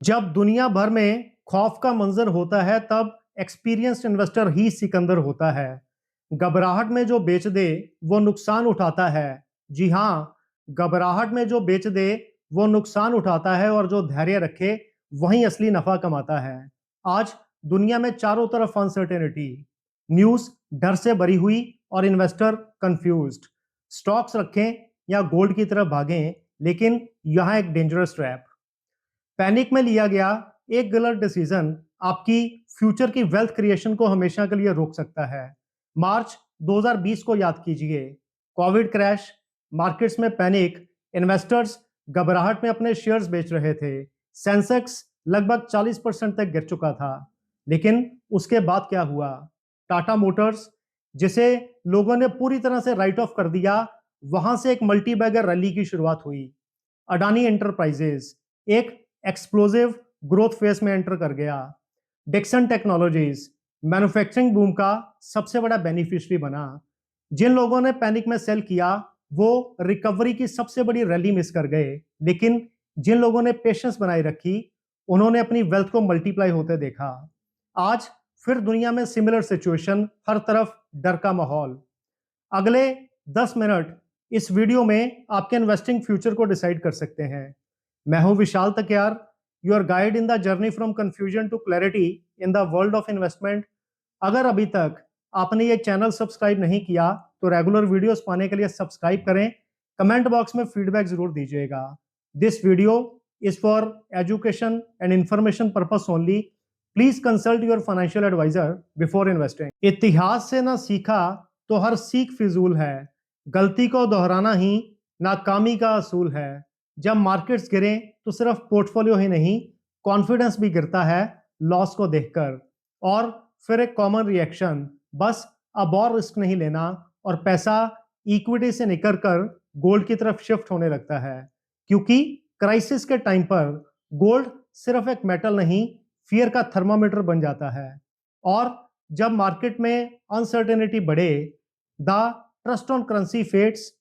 जब दुनिया भर में खौफ का मंजर होता है तब एक्सपीरियंस्ड इन्वेस्टर ही सिकंदर होता है। घबराहट में जो बेच दे वो नुकसान उठाता है। जी हाँ, घबराहट में जो बेच दे वो नुकसान उठाता है और जो धैर्य रखे वही असली नफा कमाता है। आज दुनिया में चारों तरफ अनसर्टेनिटी, न्यूज डर से भरी हुई और इन्वेस्टर कंफ्यूज्ड। स्टॉक्स रखें या गोल्ड की तरफ भागें, लेकिन यहाँ एक डेंजरस ट्रैप। पैनिक में लिया गया एक गलत डिसीजन आपकी फ्यूचर की वेल्थ क्रिएशन को हमेशा के लिए रोक सकता है। मार्च 2020 को याद कीजिए। कोविड क्रैश, मार्केट्स में पैनिक, इन्वेस्टर्स घबराहट में अपने शेयर्स बेच रहे थे। सेंसेक्स लगभग 40% तक गिर चुका था। लेकिन उसके बाद क्या हुआ? टाटा मोटर्स, जिसे लोगों ने पूरी तरह से राइट ऑफ कर दिया, वहां से एक मल्टी बैगर रैली की शुरुआत हुई। अडानी एंटरप्राइजेज एक एक्सप्लोसिव ग्रोथ फेज में एंटर कर गया। डिक्सन टेक्नोलॉजीज मैन्युफैक्चरिंग बूम का सबसे बड़ा बेनिफिशियरी बना। जिन लोगों ने पैनिक में सेल किया वो रिकवरी की सबसे बड़ी रैली मिस कर गए, लेकिन जिन लोगों ने पेशेंस बनाए रखी उन्होंने अपनी वेल्थ को मल्टीप्लाई होते देखा। आज फिर दुनिया में सिमिलर सिचुएशन, हर तरफ डर का माहौल। अगले 10 मिनट इस वीडियो में आपके इन्वेस्टिंग फ्यूचर को डिसाइड कर सकते हैं। मैं हूं Vishal Takiyar, your guide in the journey from confusion to clarity in the world of investment. अगर अभी तक आपने ये चैनल सब्सक्राइब नहीं किया तो रेगुलर वीडियोस पाने के लिए सब्सक्राइब करें। कमेंट बॉक्स में फीडबैक जरूर दीजिएगा। This video is for education and information purpose only. Please consult your financial advisor before investing. इतिहास से ना सीखा तो हर सीख फिजूल है। गलती को दोहराना ही नाकामी का असूल है। जब मार्केट्स गिरे तो सिर्फ पोर्टफोलियो ही नहीं, कॉन्फिडेंस भी गिरता है लॉस को देखकर। और फिर एक कॉमन रिएक्शन, बस अब और रिस्क नहीं लेना, और पैसा इक्विटी से निकल कर गोल्ड की तरफ शिफ्ट होने लगता है। क्योंकि क्राइसिस के टाइम पर गोल्ड सिर्फ एक मेटल नहीं, फियर का थर्मामीटर बन जाता है। और जब मार्केट में अनसर्टेनिटी बढ़े, the trust on currency fades,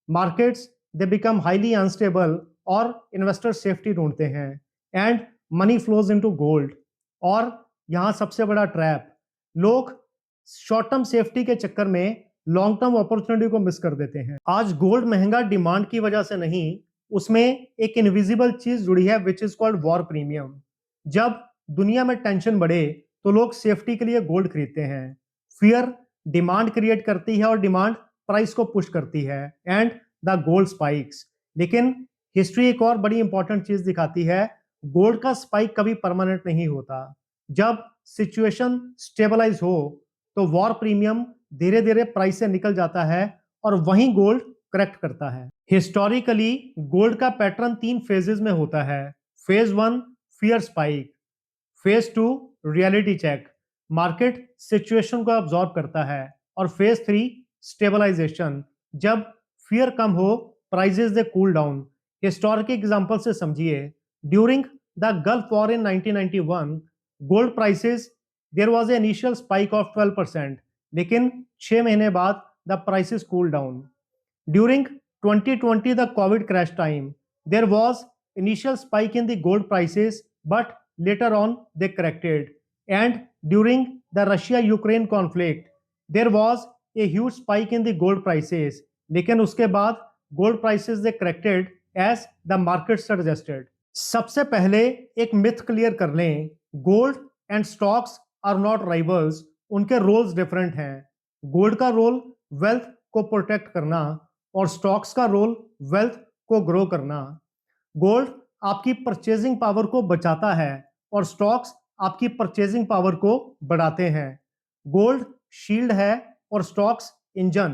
markets they become highly unstable और इन्वेस्टर सेफ्टी ढूंढते हैं and money flows into gold. और यहां सबसे बड़ा ट्रैप, लोग शॉर्ट टर्म सेफ्टी के चक्कर में लॉन्ग टर्म अपॉर्चुनिटी को मिस कर देते हैं। आज गोल्ड महंगा डिमांड की वजह से नहीं, उसमें एक इनविजिबल चीज जुड़ी है which is called war premium. जब दुनिया में टेंशन बढ़े तो लोग सेफ्टी के लिए गोल्ड खरीदते हैं। फियर डिमांड क्रिएट करती है और डिमांड प्राइस को पुश करती है एंड द गोल्ड स्पाइक्स। लेकिन हिस्ट्री एक और बड़ी इंपॉर्टेंट चीज दिखाती है, गोल्ड का स्पाइक कभी परमानेंट नहीं होता। जब सिचुएशन स्टेबलाइज हो तो वॉर प्रीमियम धीरे धीरे प्राइस से निकल जाता है और वहीं गोल्ड करेक्ट करता है। हिस्टोरिकली गोल्ड का पैटर्न 3 फेजेस में होता है। Phase 1 fear spike, phase 2 reality check, market situation को अब्सॉर्ब करता है, और फेज 3 स्टेबलाइजेशन, जब फियर कम हो prices they cool down. Historic example से समझिए, during the Gulf War in 1991 gold prices there was a initial spike of 12%, लेकिन 6 महीने बाद the prices cool down. During 2020 the Covid crash time there was initial spike in the gold prices, but later on they corrected. And during the Russia-Ukraine conflict, there was a huge spike in the gold prices. लेकिन उसके बाद gold prices they corrected as the market suggested. सबसे पहले एक myth clear कर लें, gold and stocks are not rivals, उनके roles different हैं। गोल्ड का रोल वेल्थ को प्रोटेक्ट करना और स्टॉक्स का रोल वेल्थ को ग्रो करना। गोल्ड आपकी परचेजिंग पावर को बचाता है और स्टॉक्स आपकी परचेजिंग पावर को बढ़ाते हैं। गोल्ड शील्ड है और स्टॉक्स इंजन।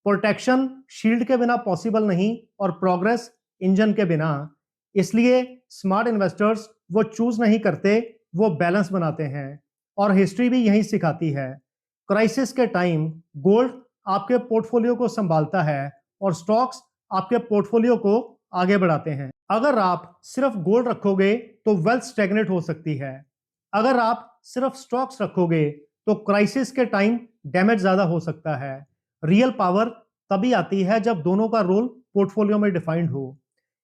प्रोटेक्शन शील्ड के बिना पॉसिबल नहीं और प्रोग्रेस इंजन के बिना। इसलिए स्मार्ट इन्वेस्टर्स वो चूज नहीं करते, वो बैलेंस बनाते हैं। और हिस्ट्री भी यही सिखाती है। क्राइसिस के टाइम गोल्ड आपके पोर्टफोलियो को संभालता है और स्टॉक्स आपके पोर्टफोलियो को आगे बढ़ाते हैं। अगर आप सिर्फ गोल्ड रखोगे तो वेल्थ स्टैग्नेट हो सकती है। अगर आप सिर्फ स्टॉक्स रखोगे तो क्राइसिस के टाइम डैमेज ज्यादा हो सकता है। रियल पावर तभी आती है जब दोनों का रोल पोर्टफोलियो में डिफाइंड हो।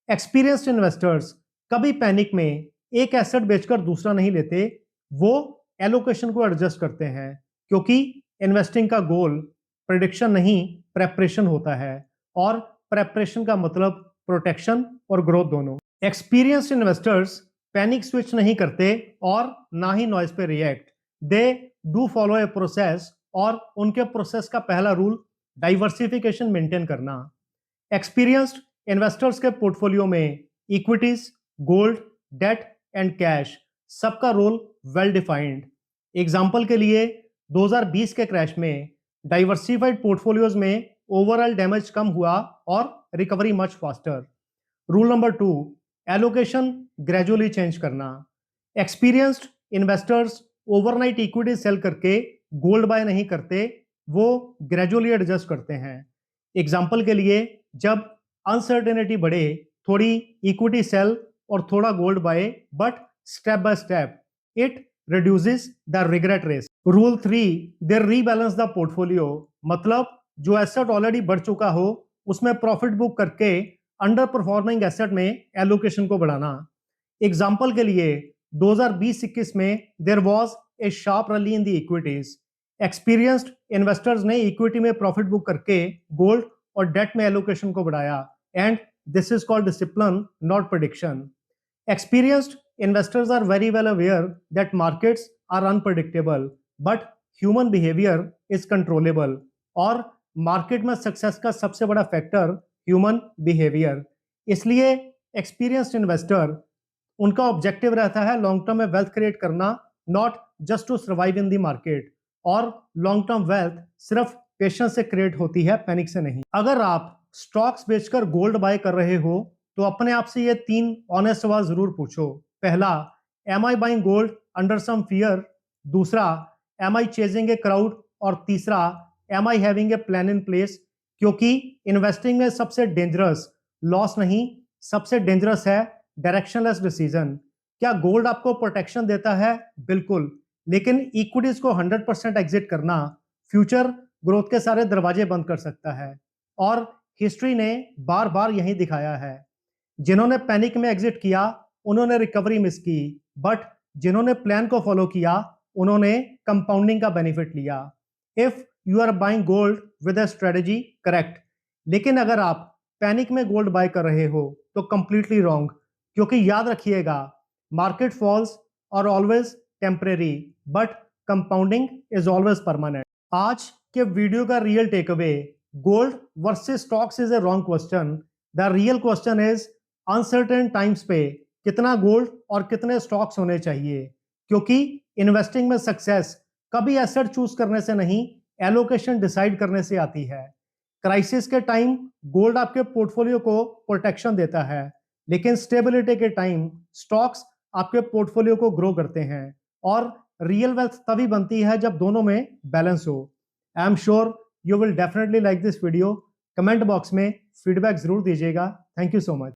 एक्सपीरियंस्ड इन्वेस्टर्स कभी पैनिक में एक एसेट बेचकर दूसरा नहीं लेते, वो एलोकेशन को एडजस्ट करते हैं, क्योंकि इन्वेस्टिंग का गोल प्रेडिक्शन नहीं प्रेपरेशन होता है, और प्रेपरेशन का मतलब प्रोटेक्शन और ग्रोथ दोनों। एक्सपीरियंस्ड इन्वेस्टर्स पैनिक स्विच नहीं करते और ना ही नॉइज पे react. They do follow a process, और उनके प्रोसेस का पहला रूल डाइवर्सिफिकेशन मेंटेन करना। एक्सपीरियंस्ड इन्वेस्टर्स के पोर्टफोलियो में equities, gold, debt and cash सबका रोल वेल डिफाइंड। एग्जांपल के लिए 2020 के क्रैश में डाइवर्सिफाइड पोर्टफोलियोज में ओवरऑल डैमेज कम हुआ और recovery much faster. Rule number 2, allocation gradually change करना। Experienced investors overnight equity sell करके गोल्ड बाय नहीं करते, वो ग्रेजुअली एडजस्ट करते हैं। एग्जांपल के लिए जब अनसर्टेनिटी बढ़े, थोड़ी इक्विटी सेल और थोड़ा gold buy, but step by step it reduces the regret race. Rule 3, they rebalance the portfolio, मतलब जो एसेट ऑलरेडी बढ़ चुका हो उसमें प्रॉफिट बुक करके अंडर परफॉर्मिंग एसेट में एलोकेशन को बढ़ाना। एग्जांपल के लिए 2020-21 में there was a sharp rally in the equities. Experienced investors ने इक्विटी में प्रॉफिट बुक करके गोल्ड और डेट में एलोकेशन को बढ़ाया, and this is called discipline not prediction. Experienced investors are very well aware that markets are unpredictable, but human behavior is controllable. और market में success का सबसे बड़ा फैक्टर ह्यूमन बिहेवियर। इसलिए एक्सपीरियंस्ड इन्वेस्टर, उनका ऑब्जेक्टिव रहता है लॉन्ग टर्म में वेल्थ क्रिएट करना, not just to survive in the market. और लॉन्ग टर्म वेल्थ सिर्फ पेशेंस से क्रिएट होती है, पैनिक से नहीं। अगर आप स्टॉक्स बेचकर गोल्ड बाय कर रहे हो तो अपने आप से ये 3 ऑनेस्ट सवाल जरूर पूछो। पहला, am I buying gold under some fear? दूसरा, am I chasing a crowd? और तीसरा, am I having a plan in place? क्योंकि इन्वेस्टिंग में सबसे डेंजरस लॉस नहीं, सबसे डेंजरस है डायरेक्शनलेस डिसीजन। क्या गोल्ड आपको प्रोटेक्शन देता है? बिल्कुल, लेकिन इक्विटीज को 100% एग्जिट करना फ्यूचर ग्रोथ के सारे दरवाजे बंद कर सकता है, और हिस्ट्री ने बार बार यही दिखाया है। जिन्होंने पैनिक में एग्जिट किया उन्होंने रिकवरी मिस की, बट जिन्होंने प्लान को फॉलो किया उन्होंने कंपाउंडिंग का बेनिफिट लिया। If you are buying gold with a strategy, correct, लेकिन अगर आप पैनिक में गोल्ड बाय कर रहे हो तो कंप्लीटली रॉन्ग, क्योंकि याद रखिएगा market falls are always temporary, but compounding is always permanent. आज के वीडियो का real takeaway, gold versus stocks is a wrong question. The real question is uncertain times पे कितना गोल्ड और कितने स्टॉक्स होने चाहिए, क्योंकि इन्वेस्टिंग में सक्सेस कभी एसेट चूज करने से नहीं, एलोकेशन डिसाइड करने से आती है। क्राइसिस के टाइम गोल्ड आपके पोर्टफोलियो को प्रोटेक्शन देता है, लेकिन स्टेबिलिटी के टाइम स्टॉक्स आपके पोर्टफोलियो को ग्रो करते हैं, और रियल वेल्थ तभी बनती है जब दोनों में बैलेंस हो। I am sure you will definitely like this video. Comment box में फीडबैक जरूर दीजिएगा। Thank you so much.